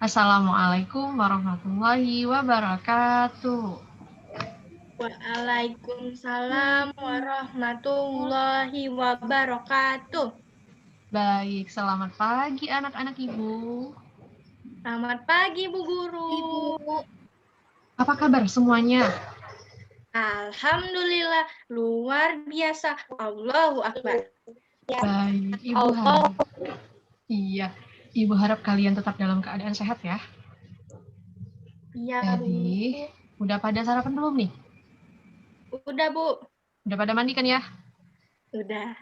Assalamualaikum warahmatullahi wabarakatuh. Waalaikumsalam warahmatullahi wabarakatuh. Baik, selamat pagi anak-anak Ibu. Selamat pagi, Bu Guru. Apa kabar semuanya? Alhamdulillah, luar biasa. Allahu Akbar. Baik, Ibu harap. Iya, Ibu harap kalian tetap dalam keadaan sehat ya. Iya, Jadi, udah pada sarapan belum nih? Udah, Bu. Udah pada mandi kan ya? Udah.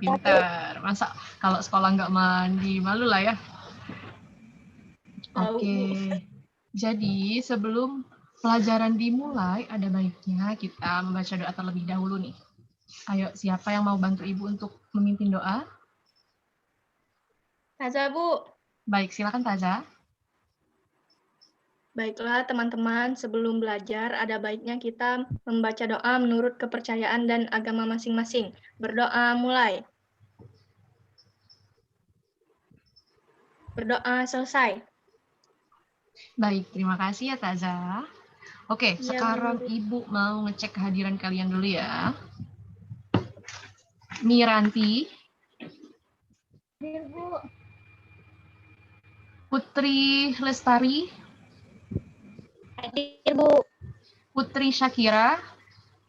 Pintar. Masa kalau sekolah nggak mandi, malu lah ya. Oke. Jadi, sebelum pelajaran dimulai, ada baiknya kita membaca doa terlebih dahulu nih. Ayo, siapa yang mau bantu Ibu untuk memimpin doa? Taza, Bu. Baik, silakan Taza. Baiklah, teman-teman, sebelum belajar, ada baiknya kita membaca doa menurut kepercayaan dan agama masing-masing. Berdoa mulai. Berdoa selesai. Baik, terima kasih ya Taza. Oke, sekarang Ibu mau ngecek kehadiran kalian dulu ya. Miranti. Hadir, Bu. Putri Lestari. Hadir, Bu. Putri Syakira.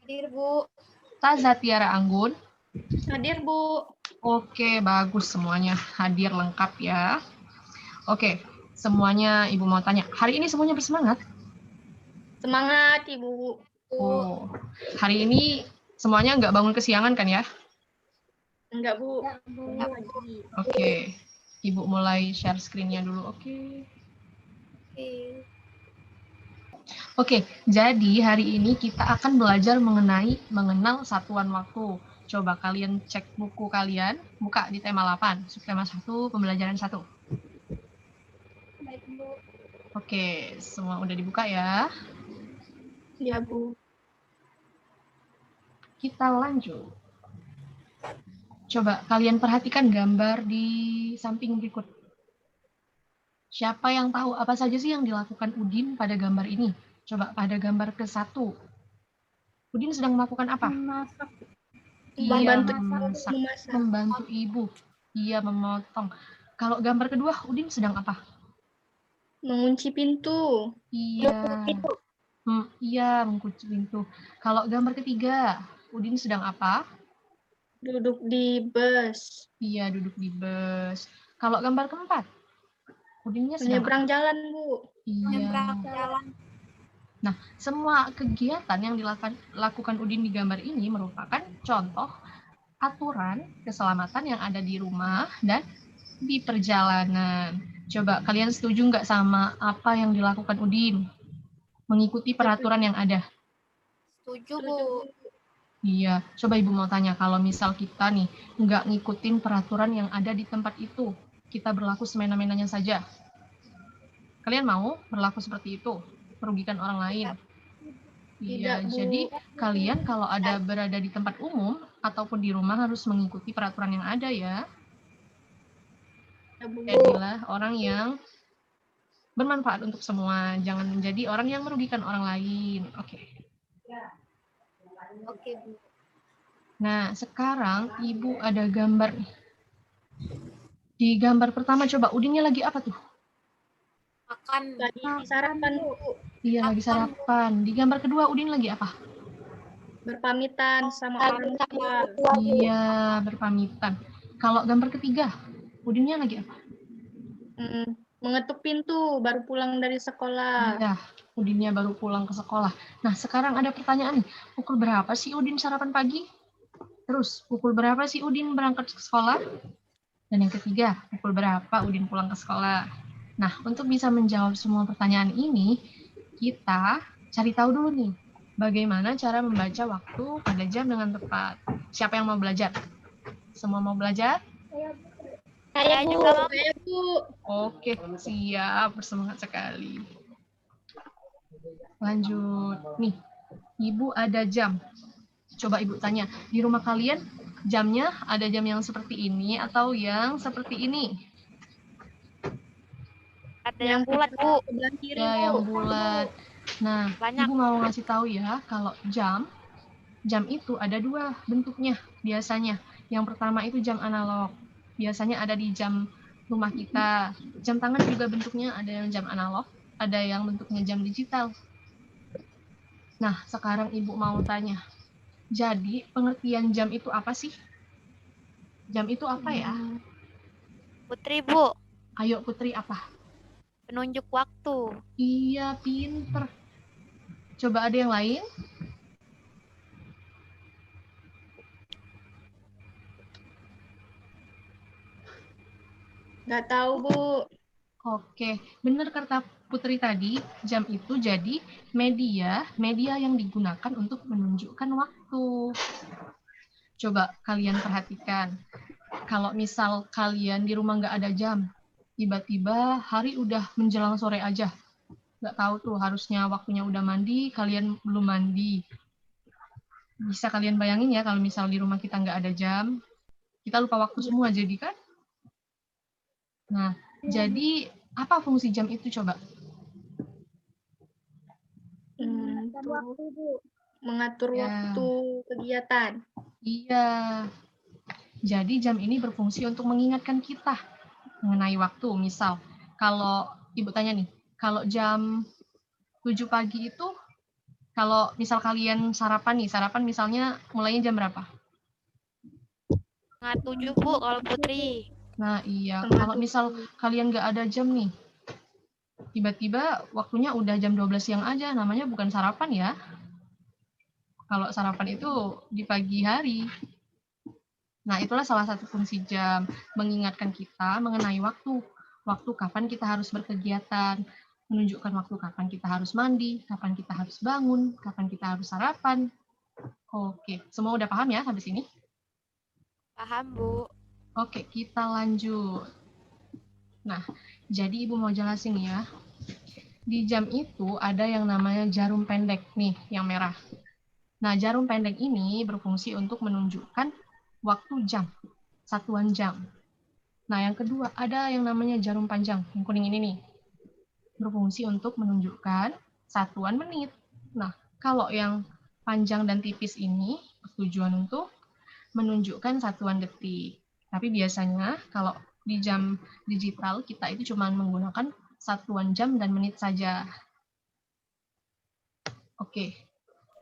Hadir, Bu. Taza Tiara Anggun. Hadir, Bu. Oke, bagus semuanya hadir lengkap ya. Oke, semuanya Ibu mau tanya. Hari ini semuanya bersemangat? Semangat, Ibu. Oh, hari ini semuanya nggak bangun kesiangan kan ya? Enggak, Bu. Oke, Ibu mulai share screen-nya dulu. Oke, jadi hari ini kita akan belajar mengenal satuan waktu. Coba kalian cek buku kalian, buka di tema 8, subtema 1, pembelajaran 1. Baik, Bu. Oke, semua udah dibuka ya? Ya, Bu. Kita lanjut. Coba kalian perhatikan gambar di samping berikut. Siapa yang tahu apa saja sih yang dilakukan Udin pada gambar ini? Coba pada gambar ke-1. Udin sedang melakukan apa? Memasak. Iya, memasak. Membantu ibu. Iya, memotong. Kalau gambar kedua, Udin sedang apa? Mengunci pintu. Iya. Iya, mengunci pintu. Kalau gambar ketiga, Udin sedang apa? Duduk di bus. Iya, duduk di bus. Kalau gambar keempat, Udinnya sedang menyeberang jalan, Bu. Iya. Menyeberang jalan. Nah, semua kegiatan yang dilakukan Udin di gambar ini merupakan contoh aturan keselamatan yang ada di rumah dan di perjalanan. Coba kalian setuju nggak sama apa yang dilakukan Udin? Mengikuti peraturan yang ada. Setuju, Bu. Iya, coba Ibu mau tanya, kalau misal kita nih nggak ngikutin peraturan yang ada di tempat itu, kita berlaku semena-menanya saja. Kalian mau berlaku seperti itu? Merugikan orang lain? Iya, jadi kalian kalau ada berada di tempat umum ataupun di rumah harus mengikuti peraturan yang ada ya. Jadilah orang yang bermanfaat untuk semua, jangan menjadi orang yang merugikan orang lain. Oke. Oke, Bu. Nah, sekarang Ibu ada gambar nih. Di gambar pertama coba Udinnya lagi apa tuh? Makan. Lagi sarapan, Bu. Iya, lagi sarapan. Di gambar kedua Udin lagi apa? Berpamitan sama orang tua. Iya, berpamitan. Kalau gambar ketiga, Udinnya lagi apa? Mengetuk pintu, baru pulang dari sekolah. Iya, Udinnya baru pulang ke sekolah. Nah, sekarang ada pertanyaan nih. Pukul berapa sih Udin sarapan pagi? Terus, pukul berapa sih Udin berangkat ke sekolah? Dan yang ketiga, pukul berapa Udin pulang ke sekolah? Nah, untuk bisa menjawab semua pertanyaan ini, kita cari tahu dulu nih, bagaimana cara membaca waktu pada jam dengan tepat. Siapa yang mau belajar? Semua mau belajar? Saya juga mau. Bu. Oke, siap. Bersemangat sekali. Lanjut. Nih, Ibu ada jam. Coba Ibu tanya, di rumah kalian jamnya ada jam yang seperti ini atau yang seperti ini? Ada yang bulat, Bu. Sebelah kiri, Ya, Bu. yang bulat. Nah, Banyak. Ibu mau ngasih tahu ya, kalau jam itu ada dua bentuknya biasanya. Yang pertama itu jam analog. Biasanya ada di jam rumah kita. Jam tangan juga bentuknya ada yang jam analog, ada yang bentuknya jam digital. Nah, sekarang Ibu mau tanya. Jadi, pengertian jam itu apa sih? Jam itu apa ya? Putri, Bu. Ayo Putri, apa? Penunjuk waktu. Iya, pinter. Coba ada yang lain? Nggak tahu, Bu. Oke, benar kata Putri tadi, jam itu jadi media yang digunakan untuk menunjukkan waktu. Coba kalian perhatikan, kalau misal kalian di rumah nggak ada jam, tiba-tiba hari udah menjelang sore aja, nggak tahu tuh harusnya waktunya udah mandi, kalian belum mandi. Bisa kalian bayangin ya kalau misal di rumah kita nggak ada jam, kita lupa waktu semua jadi kan? Nah, jadi apa fungsi jam itu coba? Mengatur Ya. waktu kegiatan. Iya. Jadi jam ini berfungsi untuk mengingatkan kita mengenai waktu. Misal, kalau Ibu tanya nih, kalau jam 7 pagi itu, kalau misal kalian sarapan misalnya mulainya jam berapa? Setengah 7, Bu, kalau Putri. Nah iya, Setengah kalau misal kalian nggak ada jam nih, tiba-tiba waktunya udah jam 12 siang aja, namanya bukan sarapan ya. Kalau sarapan itu di pagi hari. Nah, itulah salah satu fungsi jam, mengingatkan kita mengenai waktu. Waktu kapan kita harus berkegiatan, menunjukkan waktu kapan kita harus mandi, kapan kita harus bangun, kapan kita harus sarapan. Oke, semua udah paham ya sampai sini? Paham, Bu. Oke, kita lanjut. Nah, jadi Ibu mau jelasin ya. Di jam itu ada yang namanya jarum pendek nih, yang merah. Nah, jarum pendek ini berfungsi untuk menunjukkan waktu jam, satuan jam. Nah, yang kedua ada yang namanya jarum panjang, yang kuning ini nih. Berfungsi untuk menunjukkan satuan menit. Nah, kalau yang panjang dan tipis ini bertujuan untuk menunjukkan satuan detik. Tapi biasanya kalau di jam digital kita itu cuma menggunakan satuan jam dan menit saja. Oke,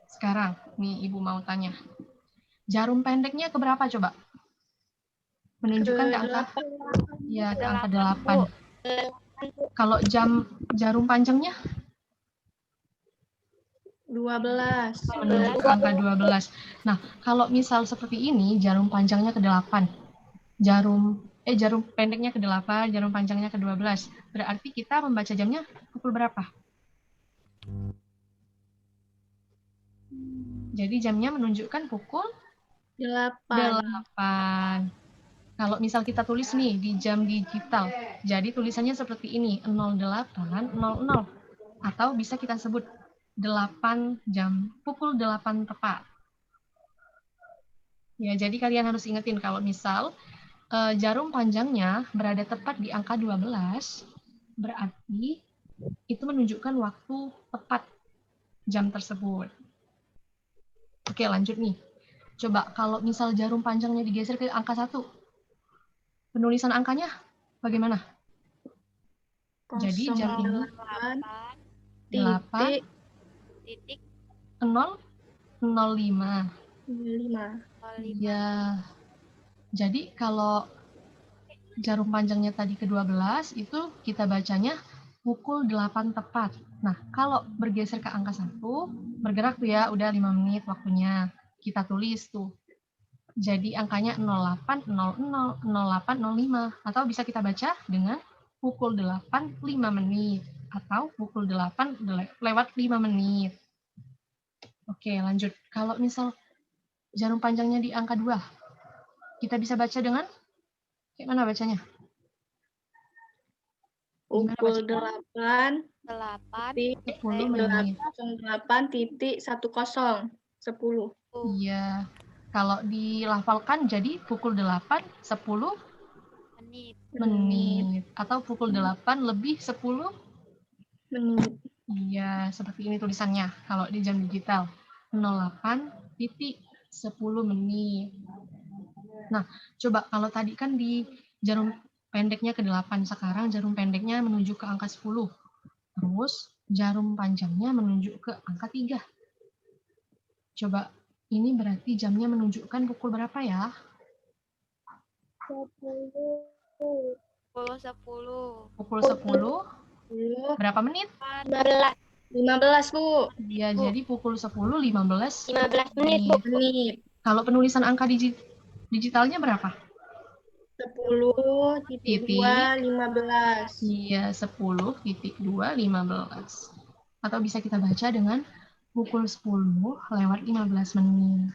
sekarang nih Ibu mau tanya. Jarum pendeknya ke berapa coba? Menunjukkan ke angka? Ya, ke angka 8. Kalau jarum panjangnya? 12. Menunjuk ke angka 12. Nah, kalau misal seperti ini, jarum panjangnya ke 8. Jarum pendeknya ke 8, jarum panjangnya ke 12. Berarti kita membaca jamnya pukul berapa? Jadi jamnya menunjukkan pukul 8. Kalau misal kita tulis nih di jam digital, jadi tulisannya seperti ini, 08.00. Atau bisa kita sebut 8 jam, pukul 8 tepat. Ya, jadi kalian harus ingetin kalau misal jarum panjangnya berada tepat di angka 12, berarti itu menunjukkan waktu tepat jam tersebut. Oke, lanjut nih. Coba kalau misal jarum panjangnya digeser ke angka 1, penulisan angkanya bagaimana? Jadi jam ini 8 titik 005. 5. Ya. Jadi kalau jarum panjangnya tadi ke 12 itu kita bacanya pukul 8 tepat. Nah, kalau bergeser ke angka 1, bergerak tuh ya, udah 5 menit waktunya. Kita tulis tuh. Jadi angkanya 08.00, 08.05. Atau bisa kita baca dengan pukul 8 5 menit. Atau pukul 8 lewat 5 menit. Oke, lanjut. Kalau misal jarum panjangnya di angka 2, kita bisa baca dengan kayak mana bacanya? Pukul 8. 8. 10 menit. 8.10. 10. Iya. Kalau dilafalkan jadi pukul 8, 10 menit. menit. Atau pukul 8 lebih 10 menit. Iya, seperti ini tulisannya. Kalau di jam digital, 08.10 menit. Nah, coba kalau tadi kan di jarum pendeknya ke 8, sekarang jarum pendeknya menuju ke angka 10. Terus jarum panjangnya menuju ke angka 3. Coba, ini berarti jamnya menunjukkan pukul berapa ya? 10. Pukul 10, berapa menit? 15, Bu. Ya, Bu. jadi pukul 10, 15 15 menit, Bu. Menit. Kalau penulisan angka digitalnya berapa? 10.215. Iya, 10.215. Atau bisa kita baca dengan pukul 10 lewat 15 menit.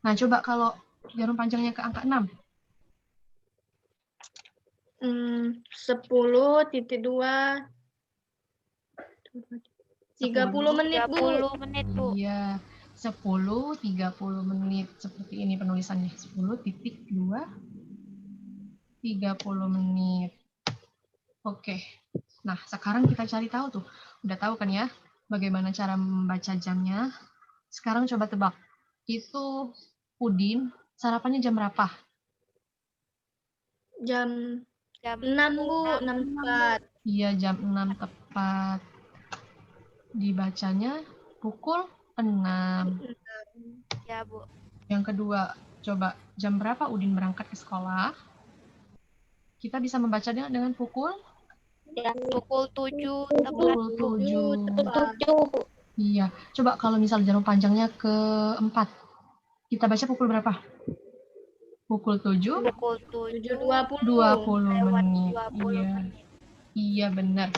Nah, coba kalau jarum panjangnya ke angka 6. 10.2 30 menit, Bu. 30 menit, Bu. Iya, 10, 30 menit. Seperti ini penulisannya. 10.2, 30 menit. Oke. Nah, sekarang kita cari tahu tuh. Udah tahu kan ya bagaimana cara membaca jamnya? Sekarang coba tebak. Itu Udin sarapannya jam berapa? Jam Jam 6, Bu. 6 tepat. Iya, jam 6 tepat. Dibacanya pukul 6. ya, Bu. Yang kedua, coba jam berapa Udin berangkat ke sekolah? Kita bisa membaca dengan pukul Pukul 7 tepat, pukul Bu. 7. Tepat. 7, Bu. Iya, coba kalau misal jarum panjangnya ke 4. Kita baca pukul berapa? Pukul 7, Pukul 7 20 lewat menit. 20 Iya. menit. Iya, benar.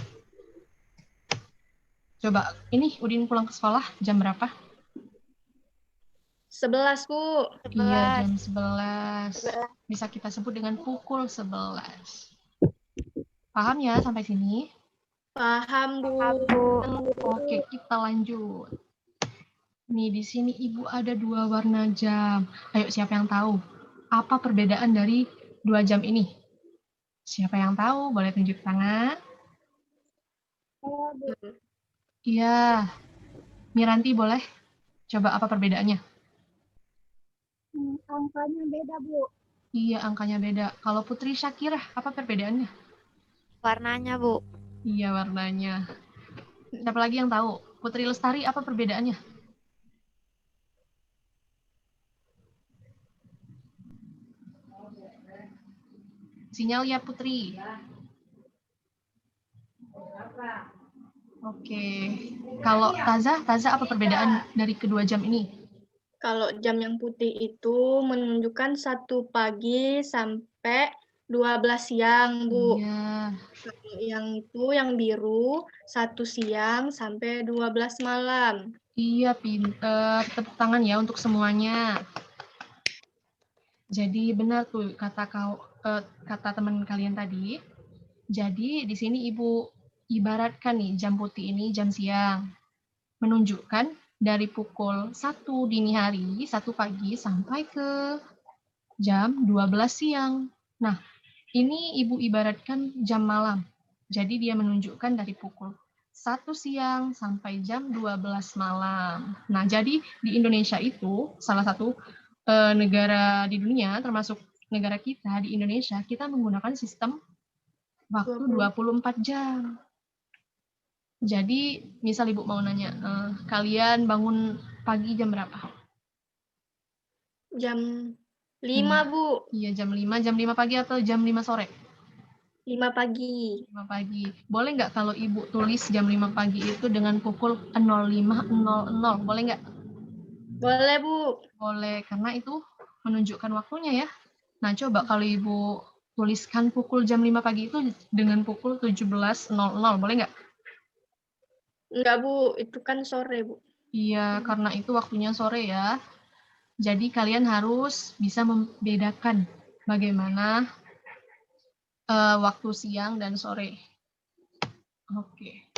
Coba, ini Udin pulang ke sekolah jam berapa? 11, Bu. Iya, 11. jam 11. Bisa kita sebut dengan pukul 11. Paham ya sampai sini? Paham, Bu. Paham, Bu. Oke, kita lanjut. Nih, di sini Ibu ada 2 warna jam. Ayo, siapa yang tahu? Apa perbedaan dari 2 jam ini? Siapa yang tahu? Boleh tunjuk tangan. Iya. Miranti boleh? Coba apa perbedaannya? Angkanya beda, Bu. Iya, angkanya beda. Kalau Putri Syakirah, apa perbedaannya? Warnanya, Bu. Iya, warnanya. Siapa lagi yang tahu? Putri Lestari, apa perbedaannya? Sinyal ya, Putri. Oke. Kalau Taza apa perbedaan dari kedua jam ini? Kalau jam yang putih itu menunjukkan 1 pagi sampai 12 siang, Bu. Iya. Kalau yang itu, yang biru, 1 siang sampai 12 malam. Iya, pinter. Tepuk tangan ya untuk semuanya. Jadi benar tuh kata teman kalian tadi. Jadi di sini Ibu ibaratkan nih jam putih ini jam siang. Menunjukkan dari pukul 1 dini hari, 1 pagi sampai ke jam 12 siang. Nah, ini Ibu ibaratkan jam malam. Jadi dia menunjukkan dari pukul 1 siang sampai jam 12 malam. Nah, jadi di Indonesia itu salah satu negara di dunia, termasuk negara kita di Indonesia, kita menggunakan sistem waktu 24 jam. Jadi, misal Ibu mau nanya, kalian bangun pagi jam berapa? Jam 5, Bu. Iya, jam 5 pagi atau jam 5 sore? 5 pagi. 5 pagi. Boleh nggak kalau Ibu tulis jam 5 pagi itu dengan pukul 05.00? Boleh nggak? Boleh, Bu. Boleh, karena itu menunjukkan waktunya ya. Nah, coba kalau Ibu tuliskan pukul jam 5 pagi itu dengan pukul 17.00, boleh nggak? Enggak, Bu. Itu kan sore, Bu. Iya, karena itu waktunya sore ya. Jadi kalian harus bisa membedakan bagaimana waktu siang dan sore. Oke.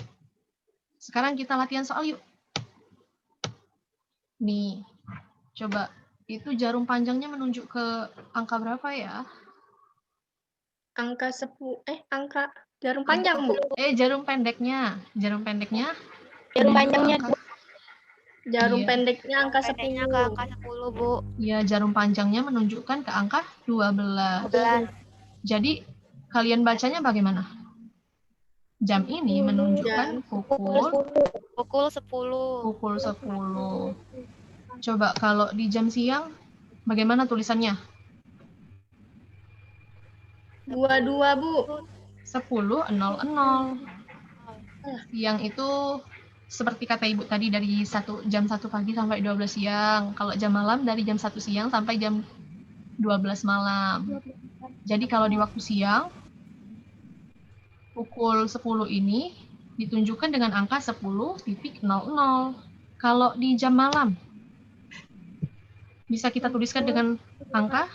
Sekarang kita latihan soal yuk. Nih, Coba, itu jarum panjangnya menunjuk ke angka berapa ya? Angka angka jarum panjang, Bu. Jarum pendeknya. Jarum pendeknya Jarum menunjuk ke panjangnya angka. Jarum Iya. pendeknya angka Pendeknya ke 10. angka 10, Bu. Ya, jarum panjangnya menunjukkan ke angka 12. 12. Jadi, kalian bacanya bagaimana? Jam ini menunjukkan pukul Pukul 10. pukul 10. Coba kalau di jam siang, bagaimana tulisannya? 22, Bu. 10.00. Siang itu seperti kata Ibu tadi dari jam 1 pagi sampai 12 siang. Kalau jam malam dari jam 1 siang sampai jam 12 malam. Jadi kalau di waktu siang, pukul 10 ini ditunjukkan dengan angka 10.00. Kalau di jam malam, bisa kita tuliskan dengan angka?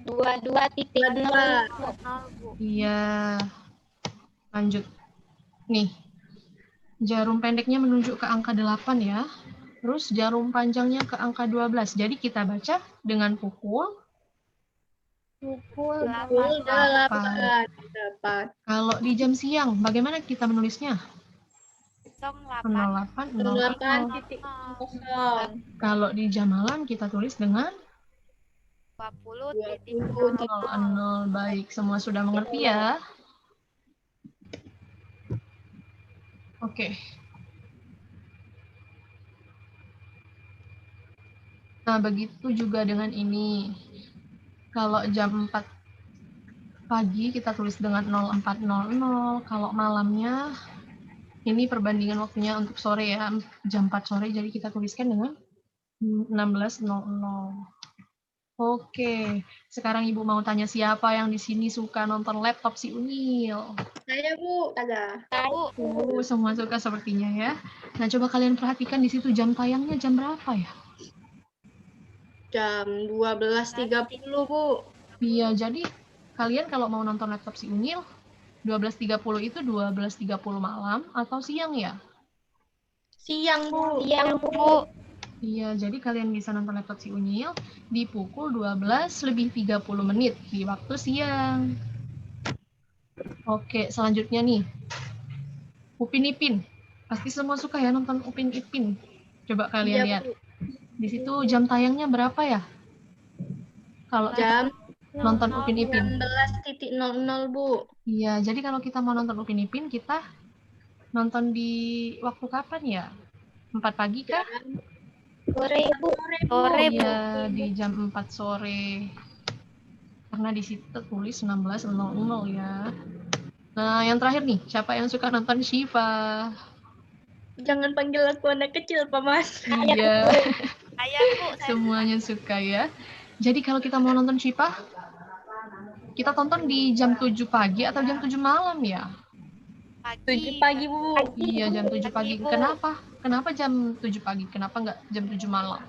22.00. 22. Bu. Iya. Lanjut. Nih, jarum pendeknya menunjuk ke angka 8 ya. Terus jarum panjangnya ke angka 12. Jadi kita baca dengan pukul 8. Dapat. Kalau di jam siang, bagaimana kita menulisnya? 08. 08.00. 8.0. Kalau di jam malam kita tulis dengan 20.00. 00. Baik, semua sudah mengerti ya? Oke. Nah, begitu juga dengan ini. Kalau jam 4 pagi kita tulis dengan 04.00. Kalau malamnya, ini perbandingan waktunya untuk sore ya, jam 4 sore, jadi kita tuliskan dengan 16.00. Oke, sekarang Ibu mau tanya siapa yang di sini suka nonton laptop si Unil? Saya, Bu. Ada. Bu. Semua suka sepertinya ya. Nah, coba kalian perhatikan di situ jam tayangnya jam berapa ya? Jam 12.30, Bu. Iya, jadi kalian kalau mau nonton laptop si Unil, 12.30 itu 12.30 malam atau siang ya? Siang, Bu. Bu. Iya, jadi kalian bisa nonton laptop si Unyil di pukul 12:30 di waktu siang. Oke, selanjutnya nih. Upin Ipin. Pasti semua suka ya nonton Upin Ipin. Coba kalian Iya, lihat. Bu. Di situ jam tayangnya berapa ya? Kalau Jam nonton Upin Ipin. 16.00, Bu. Iya, jadi kalau kita mau nonton Upin Ipin, kita nonton di waktu kapan ya? 4 pagi kah? Sore, Bu. Sore, Bu. Iya, di jam 4 sore. Karena di situ tulis 16.00 ya. Nah, yang terakhir nih, siapa yang suka nonton Shiva? Jangan panggil aku anak kecil, Pak Mas. Iya, Saya, Bu. Saya semuanya suka ya. Jadi kalau kita mau nonton Shiva, kita tonton di jam 7 pagi atau jam 7 malam ya? pagi. 7 pagi, Bu. Iya, jam 7 pagi. Bu. Kenapa? Kenapa jam 7 pagi? Kenapa nggak jam 7 malam?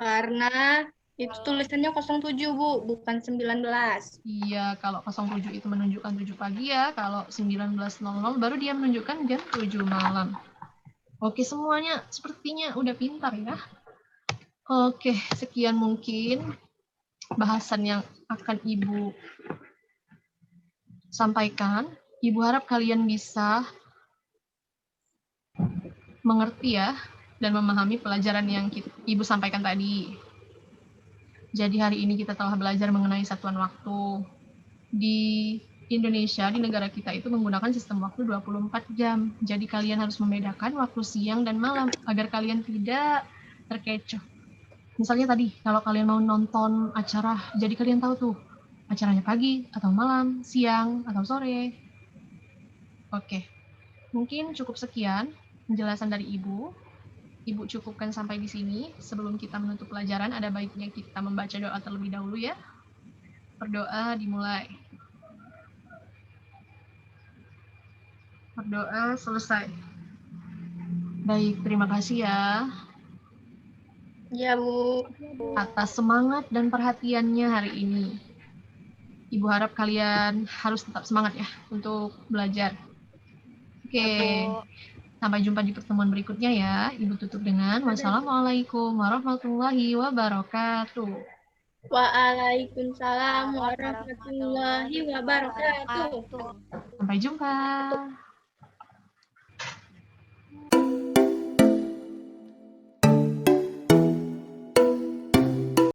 Karena itu tulisannya 07, Bu, bukan 19. Iya, kalau 07 itu menunjukkan 7 pagi ya. Kalau 19.00 baru dia menunjukkan jam 7 malam. Oke, semuanya sepertinya udah pintar ya. Oke, sekian mungkin bahasan yang akan Ibu sampaikan. Ibu harap kalian bisa mengerti ya dan memahami pelajaran yang Ibu sampaikan tadi. Jadi hari ini kita telah belajar mengenai satuan waktu. Di Indonesia, di negara kita itu menggunakan sistem waktu 24 jam. Jadi kalian harus membedakan waktu siang dan malam agar kalian tidak terkecoh. Misalnya tadi, kalau kalian mau nonton acara, jadi kalian tahu tuh, acaranya pagi atau malam, siang atau sore. Oke, mungkin cukup sekian penjelasan dari Ibu. Ibu cukupkan sampai di sini. Sebelum kita menutup pelajaran, ada baiknya kita membaca doa terlebih dahulu ya. Berdoa dimulai. Berdoa selesai. Baik, terima kasih ya Ya, Bu. atas semangat dan perhatiannya hari ini. Ibu harap kalian harus tetap semangat ya untuk belajar. Oke, Bu. Sampai jumpa di pertemuan berikutnya ya. Ibu tutup dengan wassalamualaikum warahmatullahi wabarakatuh. Waalaikumsalam warahmatullahi wabarakatuh. Wabarakatuh. Sampai jumpa.